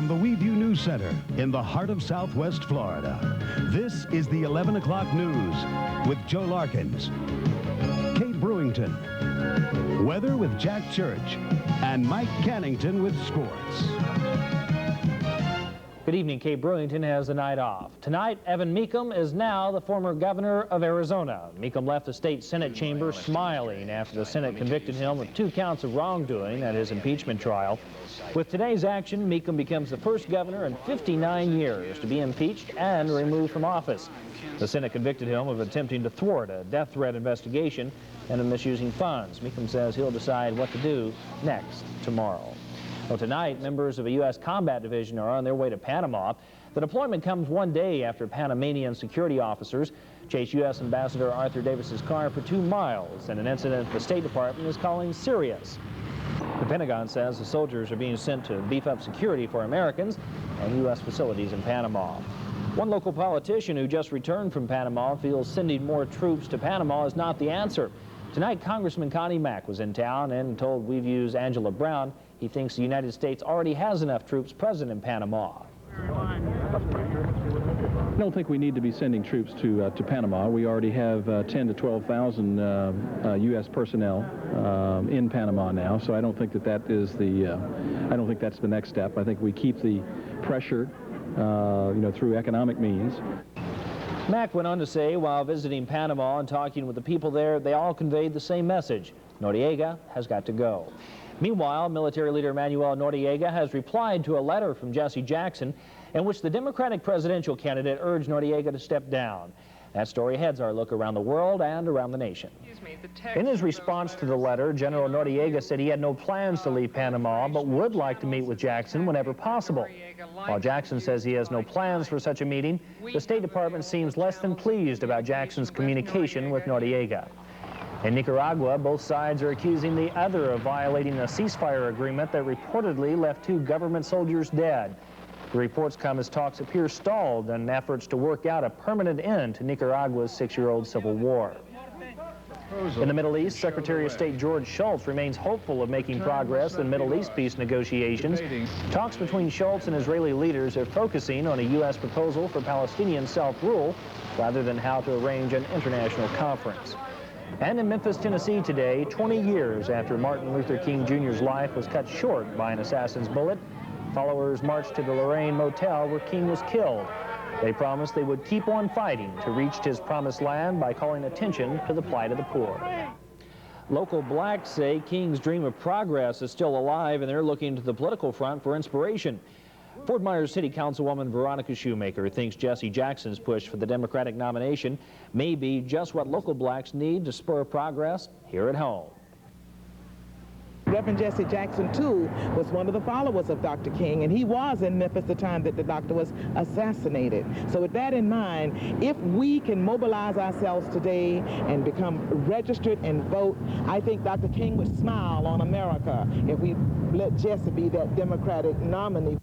From the WEVU News Center in the heart of Southwest Florida, this is the 11 o'clock news with Joe Larkins, Kate Bruington, weather with Jack Church, and Mike Cannington with sports. Good evening. Kate Bruington has the night off. Tonight, Evan Mecham is now the former governor of Arizona. Mecham left the state Senate chamber smiling after the Senate convicted him of 2 counts of wrongdoing at his impeachment trial. With today's action, Mecham becomes the first governor in 59 years to be impeached and removed from office. The Senate convicted him of attempting to thwart a death threat investigation and of misusing funds. Mecham says he'll decide what to do next tomorrow. Well, tonight, members of a U.S. combat division are on their way to Panama. The deployment comes one day after Panamanian security officers chased U.S. Ambassador Arthur Davis's car for 2 miles in an incident the State Department is calling serious. The Pentagon says the soldiers are being sent to beef up security for Americans and U.S. facilities in Panama. One local politician who just returned from Panama feels sending more troops to Panama is not the answer. Tonight, Congressman Connie Mack was in town and told WEVU's Angela Brown he thinks the United States already has enough troops present in Panama. I don't think we need to be sending troops to Panama. We already have 10 to 12,000 U.S. personnel in Panama now, so I don't think that is the. I don't think that's the next step. I think we keep the pressure, through economic means. Mack went on to say, while visiting Panama and talking with the people there, they all conveyed the same message: Noriega has got to go. Meanwhile, military leader Manuel Noriega has replied to a letter from Jesse Jackson in which the Democratic presidential candidate urged Noriega to step down. That story heads our look around the world and around the nation. In his response to the letter, General Noriega said he had no plans to leave Panama, but would like to meet with Jackson whenever possible. While Jackson says he has no plans for such a meeting, the State Department seems less than pleased about Jackson's communication with Noriega. In Nicaragua, both sides are accusing the other of violating a ceasefire agreement that reportedly left 2 government soldiers dead. The reports come as talks appear stalled in efforts to work out a permanent end to Nicaragua's 6-year-old civil war. In the Middle East, Secretary of State George Shultz remains hopeful of making progress in Middle East peace negotiations. Talks between Shultz and Israeli leaders are focusing on a U.S. proposal for Palestinian self-rule rather than how to arrange an international conference. And in Memphis, Tennessee today, 20 years after Martin Luther King Jr.'s life was cut short by an assassin's bullet, followers marched to the Lorraine Motel where King was killed. They promised they would keep on fighting to reach his promised land by calling attention to the plight of the poor. Local blacks say King's dream of progress is still alive, and they're looking to the political front for inspiration. Fort Myers City Councilwoman Veronica Shoemaker thinks Jesse Jackson's push for the Democratic nomination may be just what local blacks need to spur progress here at home. Reverend Jesse Jackson, too, was one of the followers of Dr. King, and he was in Memphis the time that the doctor was assassinated. So with that in mind, if we can mobilize ourselves today and become registered and vote, I think Dr. King would smile on America if we let Jesse be that Democratic nominee.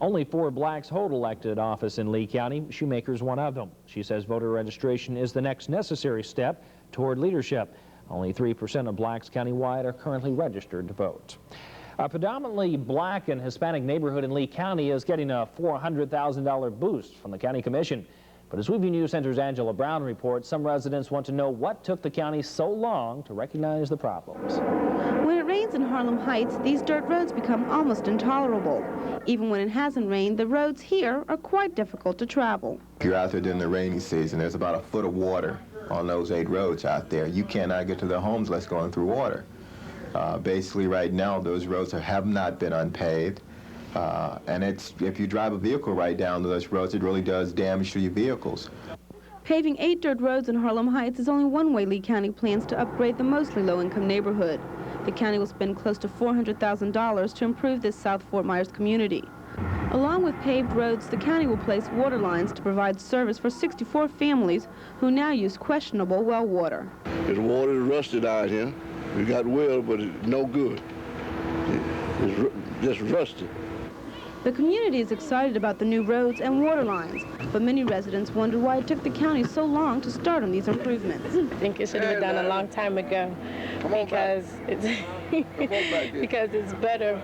Only 4 blacks hold elected office in Lee County. Shoemaker's one of them. She says voter registration is the next necessary step toward leadership. Only 3% of blacks countywide are currently registered to vote. A predominantly black and Hispanic neighborhood in Lee County is getting a $400,000 boost from the County Commission. But as WEVU News Center's Angela Brown reports, some residents want to know what took the county so long to recognize the problems. When it rains in Harlem Heights, these dirt roads become almost intolerable. Even when it hasn't rained, the roads here are quite difficult to travel. If you're out there during the rainy season, there's about a foot of water on those 8 roads out there. You cannot get to their homes unless going through water. Basically, right now, those roads have not been unpaved. And if you drive a vehicle right down those roads, it really does damage to your vehicles. Paving 8 dirt roads in Harlem Heights is only one way Lee County plans to upgrade the mostly low-income neighborhood. The county will spend close to $400,000 to improve this South Fort Myers community. Along with paved roads, the county will place water lines to provide service for 64 families who now use questionable well water. The water is rusted out here. We got well, but it's no good. It's just rusted. The community is excited about the new roads and water lines, but many residents wonder why it took the county so long to start on these improvements. I think it should have been done a long time ago because it's, because it's better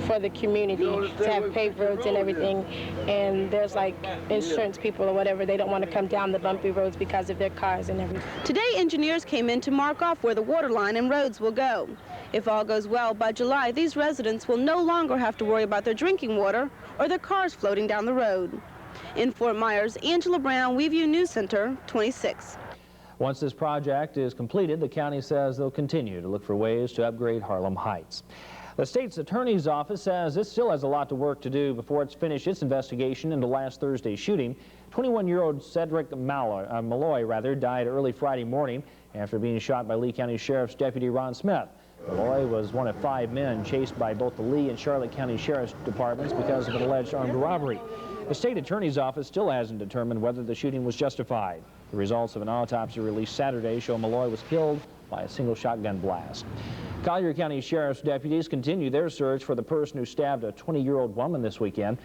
for the community to have paved roads and everything. And there's like insurance people or whatever, they don't want to come down the bumpy roads because of their cars and everything. Today, engineers came in to mark off where the water line and roads will go. If all goes well, by July, these residents will no longer have to worry about their drinking water or their cars floating down the road. In Fort Myers, Angela Brown, WEVU News Center, 26. Once this project is completed, the county says they'll continue to look for ways to upgrade Harlem Heights. The state's attorney's office says it still has a lot of work to do before it's finished its investigation into last Thursday's shooting. 21-year-old Cedric Malloy died early Friday morning after being shot by Lee County Sheriff's Deputy Ron Smith. Malloy was one of 5 men chased by both the Lee and Charlotte County Sheriff's Departments because of an alleged armed robbery. The state attorney's office still hasn't determined whether the shooting was justified. The results of an autopsy released Saturday show Malloy was killed by a single shotgun blast. Collier County Sheriff's deputies continue their search for the person who stabbed a 20-year-old woman this weekend.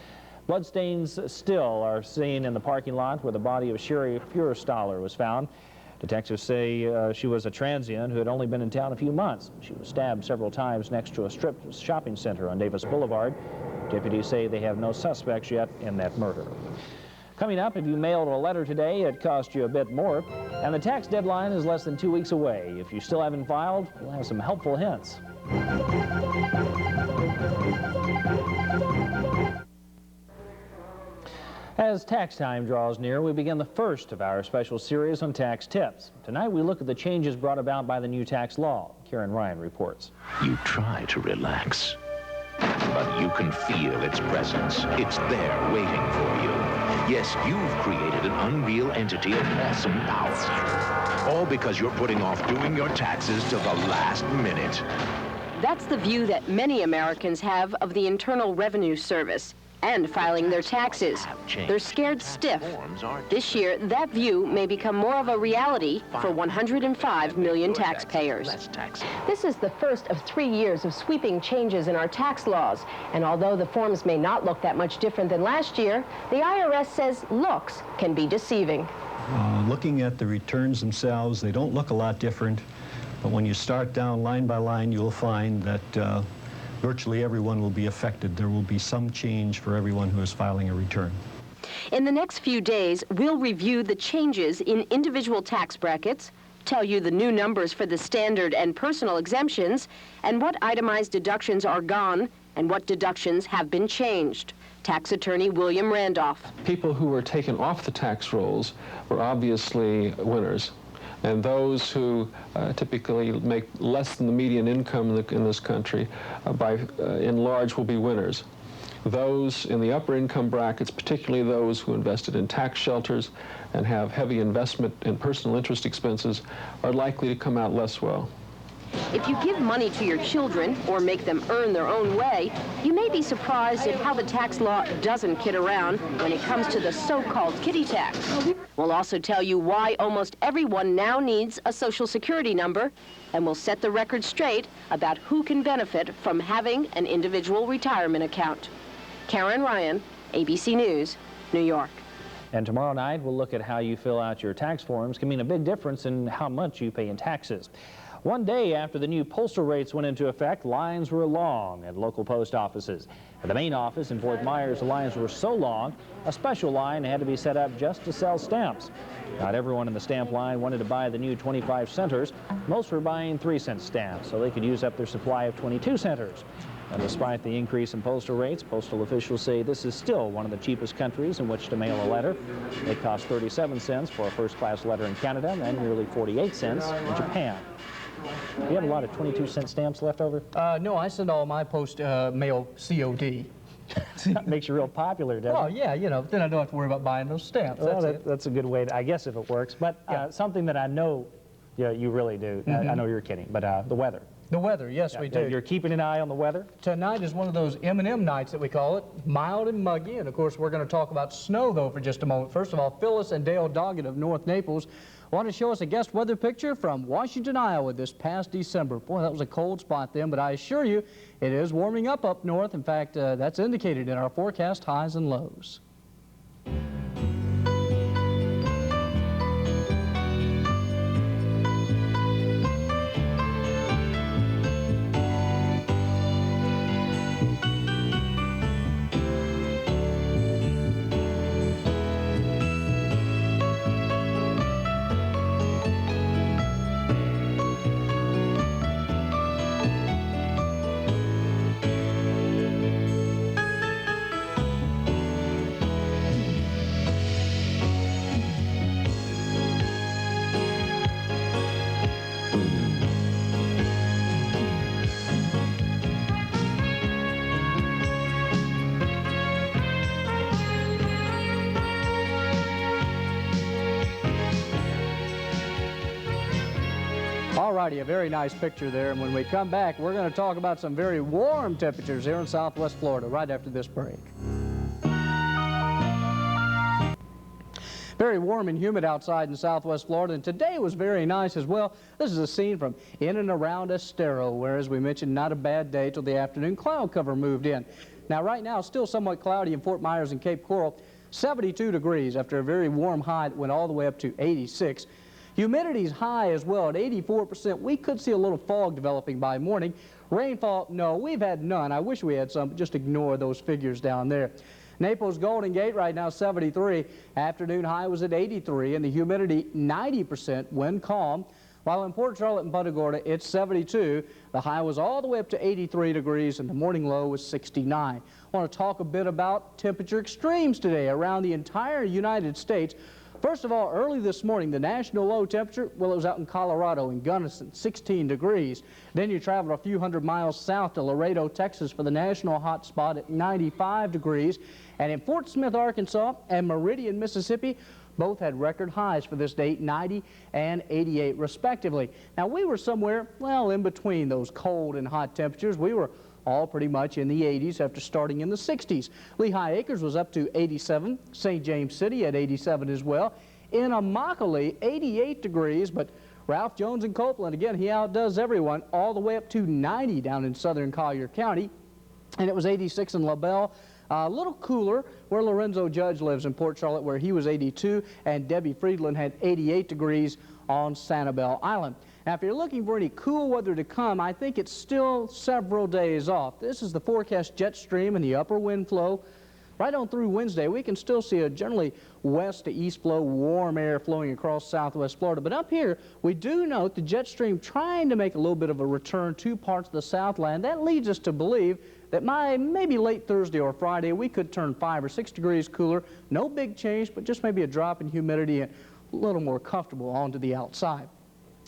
Bloodstains still are seen in the parking lot where the body of Sherry Furestaller was found. Detectives say she was a transient who had only been in town a few months. She was stabbed several times next to a strip shopping center on Davis Boulevard. Deputies say they have no suspects yet in that murder. Coming up, if you mailed a letter today, it cost you a bit more. And the tax deadline is less than 2 weeks away. If you still haven't filed, we'll have some helpful hints. As tax time draws near, we begin the first of our special series on tax tips. Tonight we look at the changes brought about by the new tax law. Karen Ryan reports. You try to relax, but you can feel its presence. It's there waiting for you. Yes, you've created an unreal entity of awesome power. All because you're putting off doing your taxes till the last minute. That's the view that many Americans have of the Internal Revenue Service and filing their taxes. They're scared stiff. This year, that view may become more of a reality for 105 million taxpayers. This is the first of 3 years of sweeping changes in our tax laws. And although the forms may not look that much different than last year, the IRS says looks can be deceiving. Looking at the returns themselves, they don't look a lot different. But when you start down line by line, you'll find that virtually everyone will be affected. There will be some change for everyone who is filing a return. In the next few days, we'll review the changes in individual tax brackets, tell you the new numbers for the standard and personal exemptions, and what itemized deductions are gone and what deductions have been changed. Tax attorney William Randolph. People who were taken off the tax rolls were obviously winners. And those who typically make less than the median income in this country, in large, will be winners. Those in the upper income brackets, particularly those who invested in tax shelters and have heavy investment and personal interest expenses, are likely to come out less well. If you give money to your children or make them earn their own way, you may be surprised at how the tax law doesn't kid around when it comes to the so-called kiddie tax. We'll also tell you why almost everyone now needs a Social Security number, and we'll set the record straight about who can benefit from having an individual retirement account. Karen Ryan, ABC News, New York. And tomorrow night, we'll look at how you fill out your tax forms can mean a big difference in how much you pay in taxes. One day after the new postal rates went into effect, lines were long at local post offices. At the main office in Fort Myers, the lines were so long, a special line had to be set up just to sell stamps. Not everyone in the stamp line wanted to buy the new 25 centers. Most were buying 3-cent stamps, so they could use up their supply of 22 centers. And despite the increase in postal rates, postal officials say this is still one of the cheapest countries in which to mail a letter. It costs 37 cents for a first-class letter in Canada and nearly 48 cents in Japan. Do you have a lot of 22-cent stamps left over? No, I send all my post mail COD. That makes you real popular, doesn't it? Oh, yeah, you know, then I don't have to worry about buying those stamps. Well, that's a good way, I guess, if it works. But something that I know you really do, I know you're kidding, but the weather. The weather, yes, we do. You're keeping an eye on the weather? Tonight is one of those M&M nights that we call it, mild and muggy. And, of course, we're going to talk about snow, though, for just a moment. First of all, Phyllis and Dale Doggett of North Naples want to show us a guest weather picture from Washington, Iowa this past December. Boy, that was a cold spot then, but I assure you it is warming up north. In fact, that's indicated in our forecast highs and lows. All righty, a very nice picture there. And when we come back, we're going to talk about some very warm temperatures here in Southwest Florida right after this break. Very warm and humid outside in Southwest Florida, and today was very nice as well. This is a scene from in and around Estero, where, as we mentioned, not a bad day till the afternoon cloud cover moved in. Now, right now, still somewhat cloudy in Fort Myers and Cape Coral, 72 degrees after a very warm high that went all the way up to 86. Humidity's high as well at 84%. We could see a little fog developing by morning. Rainfall, no, we've had none. I wish we had some, but just ignore those figures down there. Naples Golden Gate right now 73. Afternoon high was at 83 and the humidity 90% when calm. While in Port Charlotte and Punta Gorda it's 72. The high was all the way up to 83 degrees and the morning low was 69. I want to talk a bit about temperature extremes today around the entire United States. First of all, early this morning, the national low temperature, well, it was out in Colorado, in Gunnison, 16 degrees. Then you traveled a few hundred miles south to Laredo, Texas for the national hot spot at 95 degrees. And in Fort Smith, Arkansas and Meridian, Mississippi, both had record highs for this date, 90 and 88 respectively. Now, we were somewhere, well, in between those cold and hot temperatures. We were all pretty much in the 80s after starting in the 60s. Lehigh Acres was up to 87, St. James City at 87 as well. In Immokalee, 88 degrees, but Ralph Jones in Copeland, again, he outdoes everyone, all the way up to 90 down in southern Collier County. And it was 86 in LaBelle. A little cooler where Lorenzo Judge lives in Port Charlotte, where he was 82, and Debbie Friedland had 88 degrees on Sanibel Island. Now, if you're looking for any cool weather to come, I think it's still several days off. This is the forecast jet stream and the upper wind flow. Right on through Wednesday, we can still see a generally west to east flow, warm air flowing across southwest Florida. But up here, we do note the jet stream trying to make a little bit of a return to parts of the Southland. That leads us to believe that maybe late Thursday or Friday, we could turn 5 or 6 degrees cooler. No big change, but just maybe a drop in humidity and a little more comfortable onto the outside.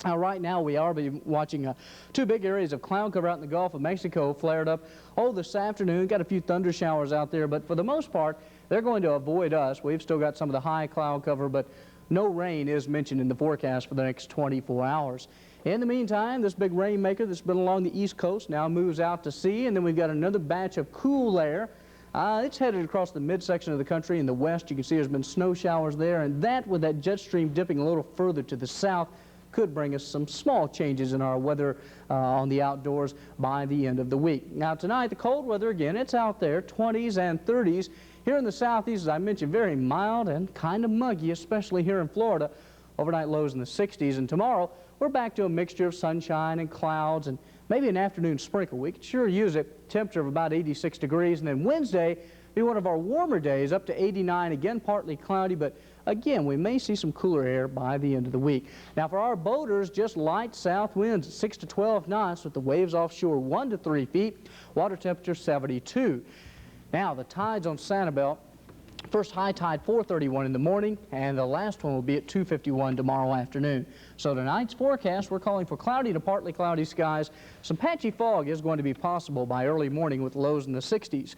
Now, right now, we are watching two big areas of cloud cover out in the Gulf of Mexico flared up. This afternoon, got a few thunder showers out there, but for the most part, they're going to avoid us. We've still got some of the high cloud cover, but no rain is mentioned in the forecast for the next 24 hours. In the meantime, this big rainmaker that's been along the East Coast now moves out to sea, and then we've got another batch of cool air. It's headed across the midsection of the country. In the west, you can see there's been snow showers there, and that, with that jet stream dipping a little further to the south, could bring us some small changes in our weather on the outdoors by the end of the week. Now, tonight, the cold weather, again, it's out there, 20s and 30s. Here in the southeast, as I mentioned, very mild and kind of muggy, especially here in Florida. Overnight lows in the 60s, and tomorrow, we're back to a mixture of sunshine and clouds and maybe an afternoon sprinkle. We could sure use it. Temperature of about 86 degrees, and then Wednesday be one of our warmer days, up to 89, again partly cloudy, but again we may see some cooler air by the end of the week. Now, for our boaters, just light south winds at 6 to 12 knots with the waves offshore 1 to 3 feet, water temperature 72. Now, the tides on Sanibel, first high tide 4:31 in the morning, and the last one will be at 2:51 tomorrow afternoon. So tonight's forecast, we're calling for cloudy to partly cloudy skies. Some patchy fog is going to be possible by early morning with lows in the 60s.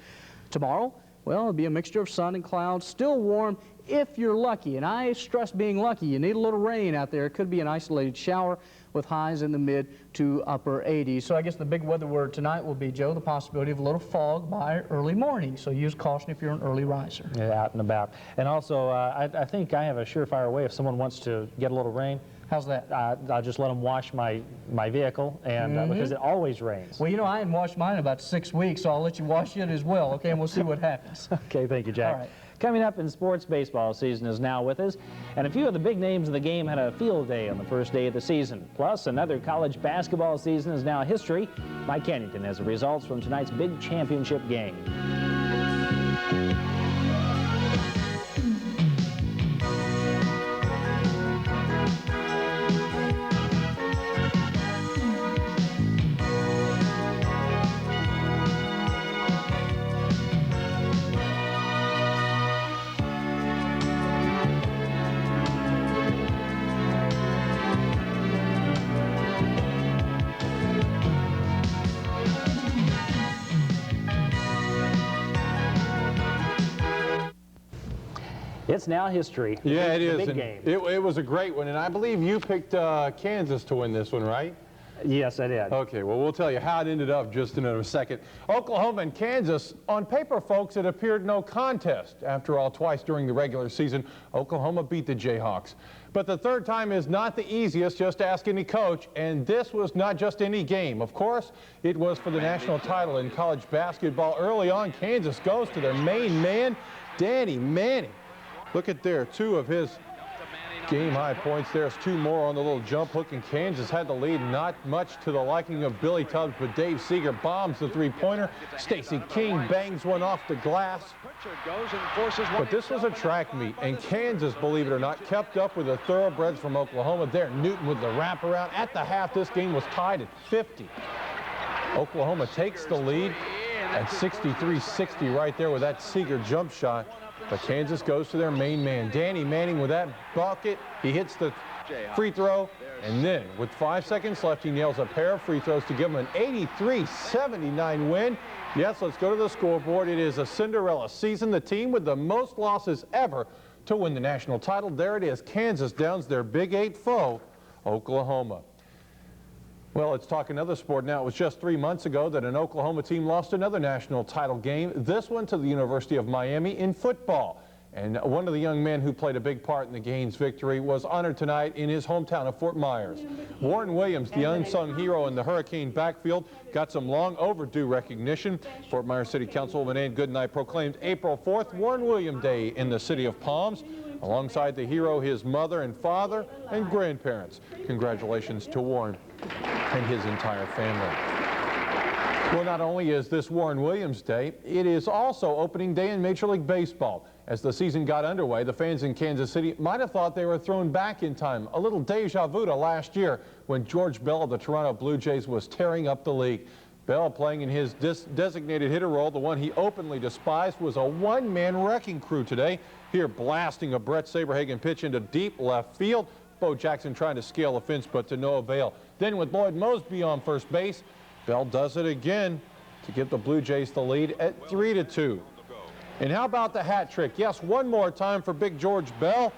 Tomorrow, well, it'll be a mixture of sun and clouds, still warm if you're lucky. And I stress being lucky. You need a little rain out there. It could be an isolated shower with highs in the mid to upper 80s. So I guess the big weather word tonight will be, Joe, the possibility of a little fog by early morning. So use caution if you're an early riser. Yeah, out and about. And also, I think I have a surefire way if someone wants to get a little rain. How's that? I'll just let them wash my vehicle, and because it always rains. Well, you know, I hadn't washed mine in about 6 weeks, so I'll let you wash it as well, okay? And we'll see what happens. Okay, thank you, Jack. All right. Coming up in sports, baseball season is now with us, and a few of the big names of the game had a field day on the first day of the season. Plus, another college basketball season is now history. Mike Cannington has the results from tonight's big championship game. It's now history. Yeah, it is. Big And game. it was a great one, and I believe you picked Kansas to win this one, right? Yes, I did. Okay, well, we'll tell you how it ended up just in a second. Oklahoma and Kansas, on paper, folks, it appeared no contest. After all, twice during the regular season, Oklahoma beat the Jayhawks. But the third time is not the easiest, just ask any coach, and this was not just any game. Of course, it was for the national title in college basketball. Early on, Kansas goes to their main man, Danny Manning. Look at there, 2 of his game-high points. There's 2 more on the little jump hook, and Kansas had the lead. Not much to the liking of Billy Tubbs, but Dave Seeger bombs the three-pointer. Stacey King bangs one off the glass. But this was a track meet, and Kansas, believe it or not, kept up with the thoroughbreds from Oklahoma. There, Newton with the wraparound. At the half, this game was tied at 50. Oklahoma takes the lead at 63-60 right there with that Seeger jump shot. But Kansas goes to their main man, Danny Manning, with that bucket. He hits the free throw, and then with 5 seconds left, he nails a pair of free throws to give him an 83-79 win. Yes, let's go to the scoreboard. It is a Cinderella season. The team with the most losses ever to win the national title. There it is. Kansas downs their Big 8 foe, Oklahoma. Well, let's talk another sport now. It was just 3 months ago that an Oklahoma team lost another national title game, this one to the University of Miami in football. And one of the young men who played a big part in the game's victory was honored tonight in his hometown of Fort Myers. Warren Williams, the unsung hero in the Hurricane backfield, got some long overdue recognition. Fort Myers City Councilwoman Ann Goodnight proclaimed April 4th Warren Williams Day in the city of Palms. Alongside the hero, his mother and father and grandparents. Congratulations to Warren and his entire family. Well, not only is this Warren Williams Day, it is also opening day in Major League Baseball. As the season got underway, the fans in Kansas City might have thought they were thrown back in time. A little deja vu to last year when George Bell of the Toronto Blue Jays was tearing up the league. Bell, playing in his designated hitter role, the one he openly despised, was a one-man wrecking crew today. Here, blasting a Brett Saberhagen pitch into deep left field. Bo Jackson trying to scale the fence, but to no avail. Then with Lloyd Mosby on first base, Bell does it again to give the Blue Jays the lead at 3-2. And how about the hat trick? Yes, one more time for Big George Bell.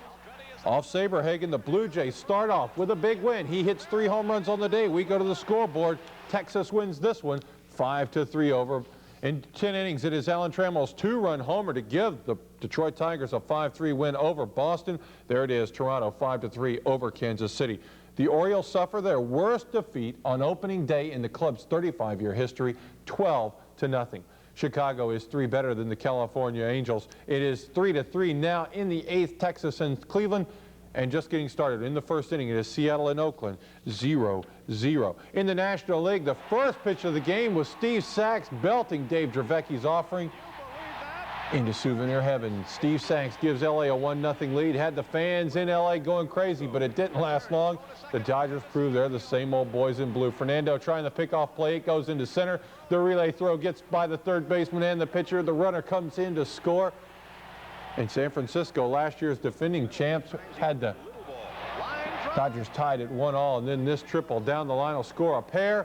Off Saberhagen, the Blue Jays start off with a big win. He hits 3 home runs on the day. We go to the scoreboard. Texas wins this one 5-3 over. In 10 innings, it is Alan Trammell's 2-run homer to give the Detroit Tigers a 5-3 win over Boston. There it is, Toronto 5-3 over Kansas City. The Orioles suffer their worst defeat on opening day in the club's 35-year history, 12-0. Chicago is 3 better than the California Angels. It is 3-3 now in the 8th, Texas and Cleveland. And just getting started in the first inning, it is Seattle and Oakland, 0-0. In the National League, the first pitch of the game was Steve Sachs belting Dave Dravecki's offering into souvenir heaven. Steve Sachs gives LA a 1-0 lead. Had the fans in LA going crazy, but it didn't last long. The Dodgers prove they're the same old boys in blue. Fernando trying to pick off play. It goes into center. The relay throw gets by the third baseman and the pitcher. The runner comes in to score. And San Francisco, last year's defending champs, had the Dodgers tied at 1-1, and then this triple down the line will score a pair.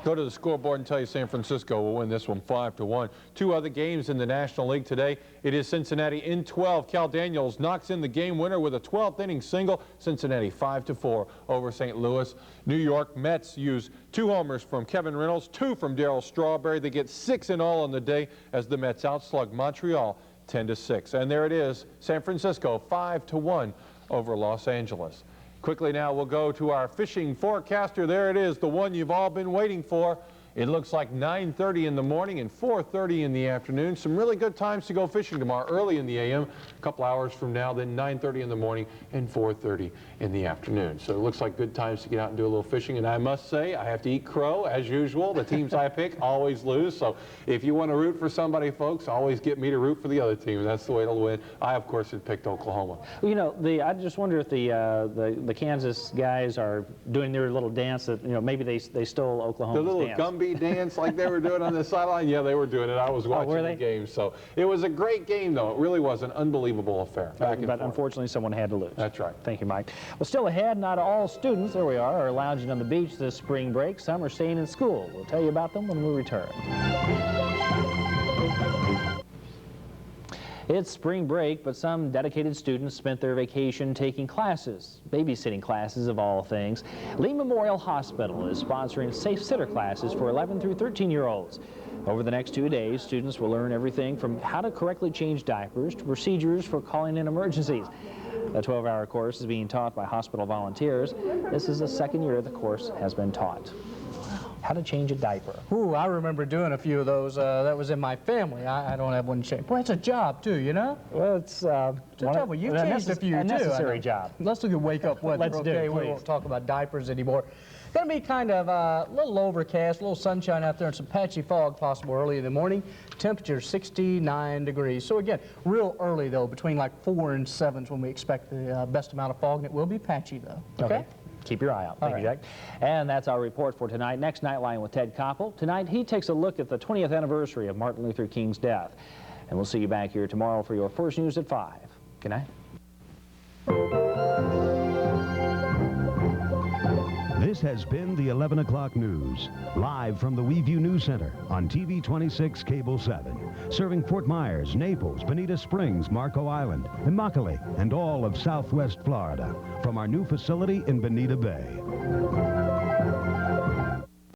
Go to the scoreboard and tell you San Francisco will win this one 5-1. 2 other games in the National League today. It is Cincinnati in 12. Cal Daniels knocks in the game winner with a 12th inning single. Cincinnati 5-4 over St. Louis. New York Mets use 2 homers from Kevin Reynolds, 2 from Darryl Strawberry. They get 6 in all on the day as the Mets outslug Montreal 10-6. And there it is, San Francisco 5-1 over Los Angeles. Quickly now, we'll go to our fishing forecaster. There it is, the one you've all been waiting for. It looks like 9:30 in the morning and 4:30 in the afternoon. Some really good times to go fishing tomorrow, early in the a.m., a couple hours from now, then 9:30 in the morning and 4:30 in the afternoon. So it looks like good times to get out and do a little fishing. And I must say, I have to eat crow, as usual. The teams I pick always lose. So if you want to root for somebody, folks, always get me to root for the other team. That's the way it'll win. I, of course, had picked Oklahoma. You know, I just wonder if the Kansas guys are doing their little dance that, you know, maybe they stole Oklahoma's the little dance. Gumby dance like they were doing on the sideline. Yeah, they were doing it. I was watching the game. So it was a great game, though. It really was an unbelievable affair. But unfortunately, someone had to lose. That's right. Thank you, Mike. Well, still ahead, not all students, there we are lounging on the beach this spring break. Some are staying in school. We'll tell you about them when we return. It's spring break, but some dedicated students spent their vacation taking classes, babysitting classes of all things. Lee Memorial Hospital is sponsoring safe sitter classes for 11 through 13-year-olds. Over the next 2 days, students will learn everything from how to correctly change diapers to procedures for calling in emergencies. The 12-hour course is being taught by hospital volunteers. This is the second year the course has been taught. How to change a diaper. Ooh, I remember doing a few of those. That was in my family. I don't have one to change. Boy, it's a job too, you know? Well, it's trouble. You changed a few a too. necessary job. Let's look at wake up weather. Let's do it, we please. won't talk about diapers anymore. Going to be kind of a little overcast, a little sunshine out there, and some patchy fog possible early in the morning. Temperature 69 degrees. So again, real early though, between like 4 and 7 is when we expect the best amount of fog, and it will be patchy though. Okay? Keep your eye out. Thank you, Jack. And that's our report for tonight. Next Nightline with Ted Koppel. Tonight, he takes a look at the 20th anniversary of Martin Luther King's death. And we'll see you back here tomorrow for your first news at 5. Good night. This has been the 11 o'clock news, live from the WEVU News Center on TV 26 Cable 7, serving Fort Myers, Naples, Bonita Springs, Marco Island, Immokalee, and all of Southwest Florida from our new facility in Bonita Bay.